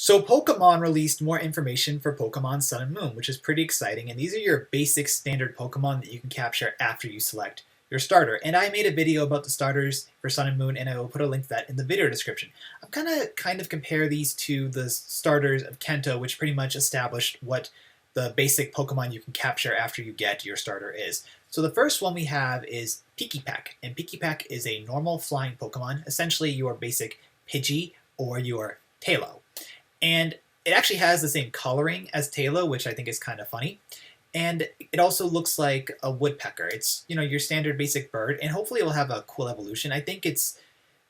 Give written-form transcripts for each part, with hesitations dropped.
So Pokemon released more information for Pokemon Sun and Moon, which is pretty exciting, and these are your basic standard Pokemon that you can capture after you select your starter. And I made a video about the starters for Sun and Moon, and I will put a link to that in the video description. I'm gonna kind of compare these to the starters of Kento, which pretty much established what the basic Pokemon you can capture after you get your starter is. So the first one we have is Pikipek, and Pikipek is a normal flying Pokemon, essentially your basic Pidgey or your Tailo. And it actually has the same coloring as Tailo, which I think is kind of funny. And it also looks like a woodpecker. It's, your standard basic bird, and hopefully it will have a cool evolution. I think it's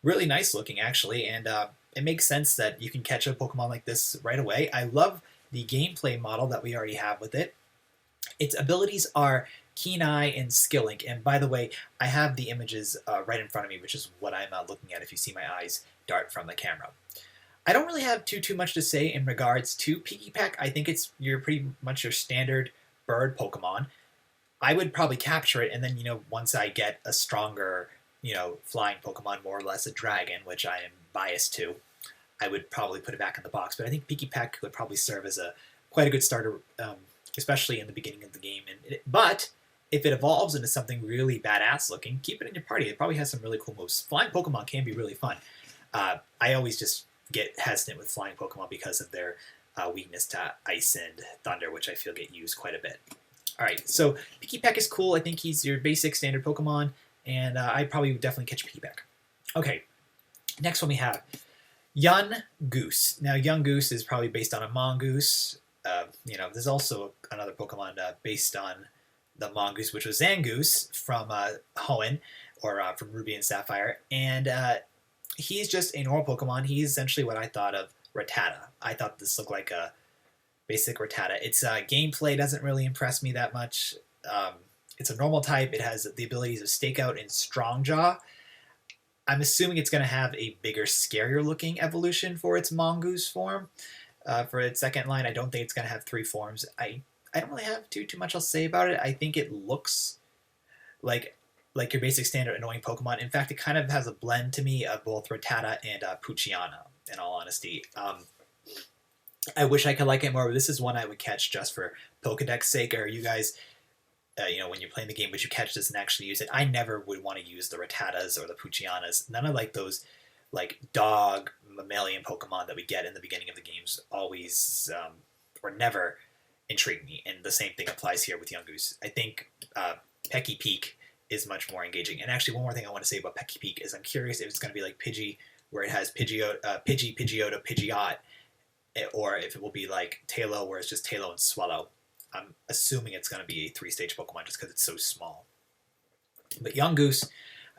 really nice looking, actually, and it makes sense that you can catch a Pokemon like this right away. I love the gameplay model that we already have with it. Its abilities are Keen Eye and Skill Link, and by the way, I have the images right in front of me, which is what I'm looking at if you see my eyes dart from the camera. I don't really have too much to say in regards to Pikipek. I think it's pretty much your standard bird Pokemon. I would probably capture it, and then once I get a stronger flying Pokemon, more or less a dragon, which I am biased to, I would probably put it back in the box. But I think Pikipek would probably serve as quite a good starter, especially in the beginning of the game. But if it evolves into something really badass looking, keep it in your party. It probably has some really cool moves. Flying Pokemon can be really fun. I always just get hesitant with flying Pokemon because of their weakness to ice and thunder, which I feel get used quite a bit. Alright, so Pikipek is cool. I think he's your basic standard Pokemon, and I'd probably definitely catch Pikipek. Okay, next one we have Yungoos. Now, Yungoos is probably based on a mongoose. There's also another Pokemon based on the mongoose, which was Zangoose from Hoenn, or from Ruby and Sapphire, and he's just a normal Pokemon. He's essentially what I thought of Rattata. I thought this looked like a basic Rattata. Its gameplay doesn't really impress me that much. It's a normal type. It has the abilities of Stakeout and Strong Jaw. I'm assuming it's going to have a bigger, scarier looking evolution for its mongoose form. For its second line, I don't think it's going to have 3 forms. I don't really have too much else to say about it. I think it looks like your basic standard annoying Pokemon. In fact, it kind of has a blend to me of both Rattata and Poochyena, in all honesty. I wish I could like it more, but this is one I would catch just for Pokedex sake. Or you guys, when you're playing the game, would you catch this and actually use it? I never would want to use the Rattatas or the Poochyenas. None of those dog mammalian Pokemon that we get in the beginning of the games always or never intrigue me. And the same thing applies here with Yungoos. I think Pikipek is much more engaging. And actually, one more thing I want to say about Pikipek is I'm curious if it's going to be like Pidgey, where it has Pidgeotto, Pidgeot, or if it will be like Tailo, where it's just Tailo and Swallow. I'm assuming it's going to be a 3-stage Pokemon just because it's so small. But Yungoos,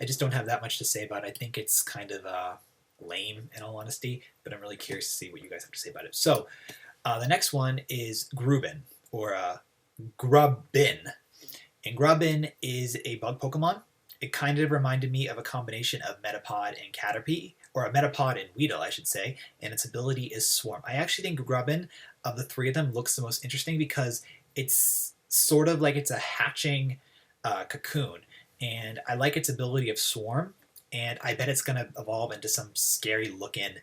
I just don't have that much to say about it. I think it's kind of lame, in all honesty, but I'm really curious to see what you guys have to say about it. So, the next one is Grubbin, or Grubbin. And Grubbin is a bug Pokemon. It kind of reminded me of a combination of Metapod and Caterpie, or a Metapod and Weedle, I should say, and its ability is Swarm. I actually think Grubbin, of the 3 of them, looks the most interesting because it's sort of like it's a hatching cocoon, and I like its ability of Swarm, and I bet it's going to evolve into some scary-looking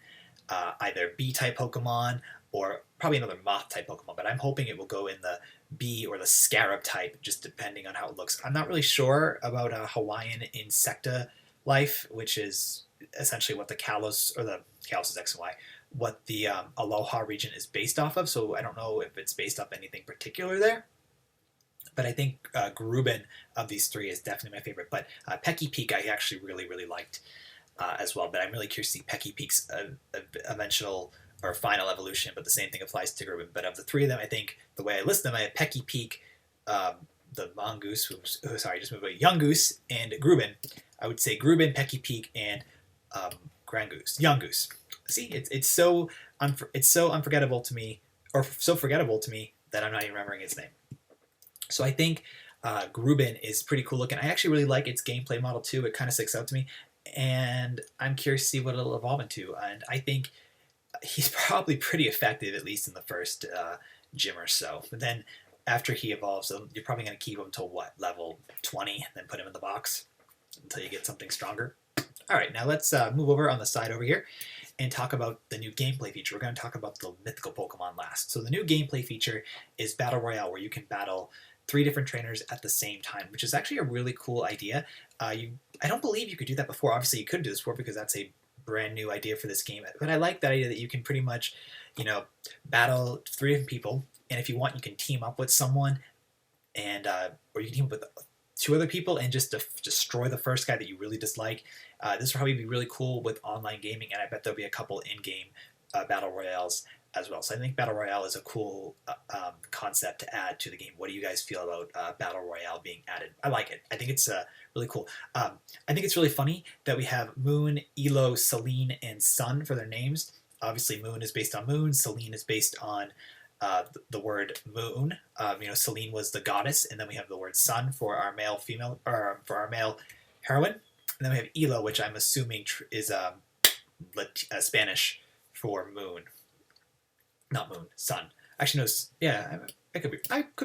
either Bee-type Pokemon or probably another Moth-type Pokemon, but I'm hoping it will go in the Bee or the Scarab type, just depending on how it looks. I'm not really sure about Hawaiian Insecta life, which is essentially what the Kalos, or the Kalos is X and Y, what the Aloha region is based off of, so I don't know if it's based off anything particular there. But I think Grubbin of these 3 is definitely my favorite. But Pikipek I actually really liked as well. But I'm really curious to see Pikipek's eventual or final evolution, but the same thing applies to Grubbin. But of the 3 of them, I think the way I list them, I have Pikipek, the mongoose, Yungoos, and Grubbin. I would say Grubbin, Pikipek, and Yungoos. See, it's so unforgettable to me, or so forgettable to me, that I'm not even remembering its name. So I think Grubbin is pretty cool looking. I actually really like its gameplay model too. It kind of sticks out to me, and I'm curious to see what it'll evolve into. And I think he's probably pretty effective, at least in the first gym or so. But then after he evolves, you're probably going to keep him until what, level 20, and then put him in the box until you get something stronger. All right, now let's move over on the side over here. and talk about the new gameplay feature. We're going to talk about the mythical Pokemon last. So the new gameplay feature is Battle Royale, where you can battle 3 different trainers at the same time, which is actually a really cool idea. I don't believe you could do that before. Obviously, you couldn't do this before because that's a brand new idea for this game. But I like that idea that you can pretty much, battle 3 different people, and if you want, you can team up with someone, and or you can team up with 2 other people and just destroy the first guy that you really dislike. This will probably be really cool with online gaming, and I bet there'll be a couple in-game battle royales as well. So I think battle royale is a cool concept to add to the game. What do you guys feel about battle royale being added? I like it. I think it's really cool. I think it's really funny that we have Moon, Elo, Celine, and Sun for their names. Obviously, Moon is based on Moon. Celine is based on the word moon. Celine was the goddess, and then we have the word sun for our male female, or for our male heroine, and then we have Elo, which I'm assuming is Spanish for moon, not moon, sun. Actually, no, yeah, I could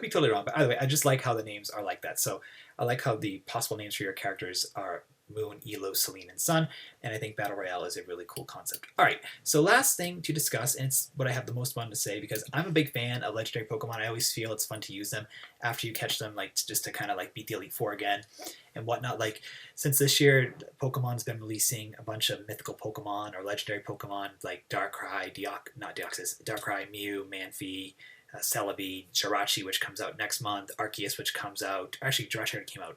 be totally wrong, but either way, I just like how the names are like that. So I like how the possible names for your characters are Moon, Elo, Celine, and Sun, and I think Battle Royale is a really cool concept. Alright, so last thing to discuss, and it's what I have the most fun to say, because I'm a big fan of legendary Pokemon. I always feel it's fun to use them after you catch them, like, just to kind of, like, beat the Elite Four again, and whatnot. Like, since this year, Pokemon's been releasing a bunch of mythical Pokemon, or legendary Pokemon, like Darkrai, Darkrai, Mew, Manphy, Celebi, Jirachi, which comes out next month, Arceus, which comes out, actually, Jirachi already came out,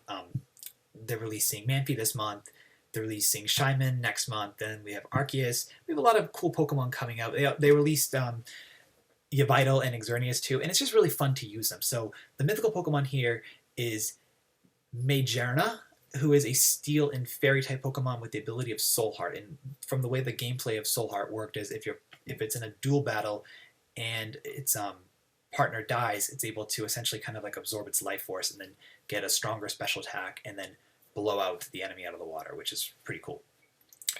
they're releasing Manphy this month. They're releasing Shyman next month. Then we have Arceus. We have a lot of cool Pokemon coming out. They released Yveltal and Xerneas too, and it's just really fun to use them. So the mythical Pokemon here is Magearna, who is a Steel and Fairy type Pokemon with the ability of Soul Heart. And from the way the gameplay of Soul Heart worked is if it's in a duel battle and its partner dies, it's able to essentially kind of like absorb its life force and then get a stronger special attack and then blow out the enemy out of the water, which is pretty cool.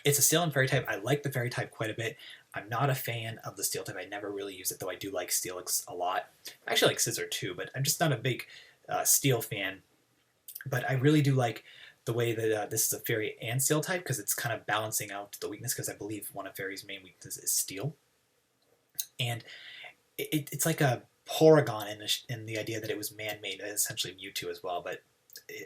It's a Steel and Fairy type. I like the Fairy type quite a bit. I'm not a fan of the Steel type. I never really use it, though I do like Steelix a lot. I actually like Scizor too, but I'm just not a big Steel fan. But I really do like the way that this is a Fairy and Steel type, because it's kind of balancing out the weakness, because I believe one of Fairy's main weaknesses is Steel. And it's like a Porygon in the idea that it was man-made, essentially Mewtwo as well, but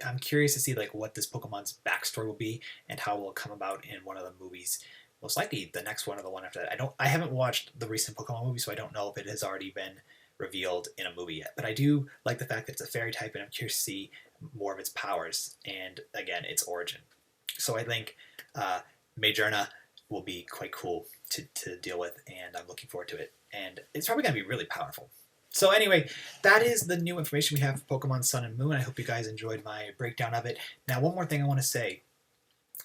I'm curious to see like what this Pokemon's backstory will be and how it will come about in one of the movies. Most likely the next one or the one after that. I haven't watched the recent Pokemon movie, so I don't know if it has already been revealed in a movie yet. But I do like the fact that it's a Fairy type, and I'm curious to see more of its powers and, again, its origin. So I think Magearna will be quite cool to deal with, and I'm looking forward to it. And it's probably going to be really powerful. So anyway, that is the new information we have for Pokemon Sun and Moon. I hope you guys enjoyed my breakdown of it. Now, one more thing I want to say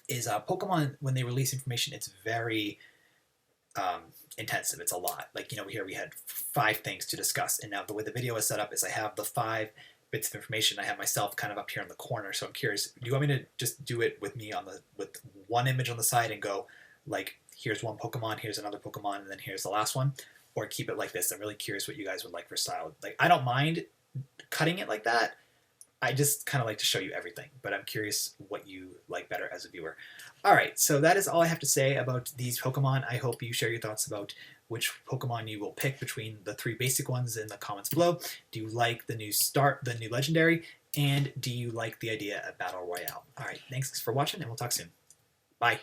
is Pokemon, when they release information, it's very intensive. It's a lot. Like, here we had 5 things to discuss, and now the way the video is set up is I have the 5 bits of information. I have myself kind of up here in the corner, so I'm curious, do you want me to just do it with me with one image on the side and go, like, here's one Pokemon, here's another Pokemon, and then here's the last one? Or keep it like this? I'm really curious what you guys would like for style. Like, I don't mind cutting it like that. I just kind of like to show you everything, but I'm curious what you like better as a viewer. All right, so that is all I have to say about these Pokemon. I hope you share your thoughts about which Pokemon you will pick between the 3 basic ones in the comments below. Do you like the new legendary, and do you like the idea of Battle Royale? All right, thanks for watching, and we'll talk soon. Bye.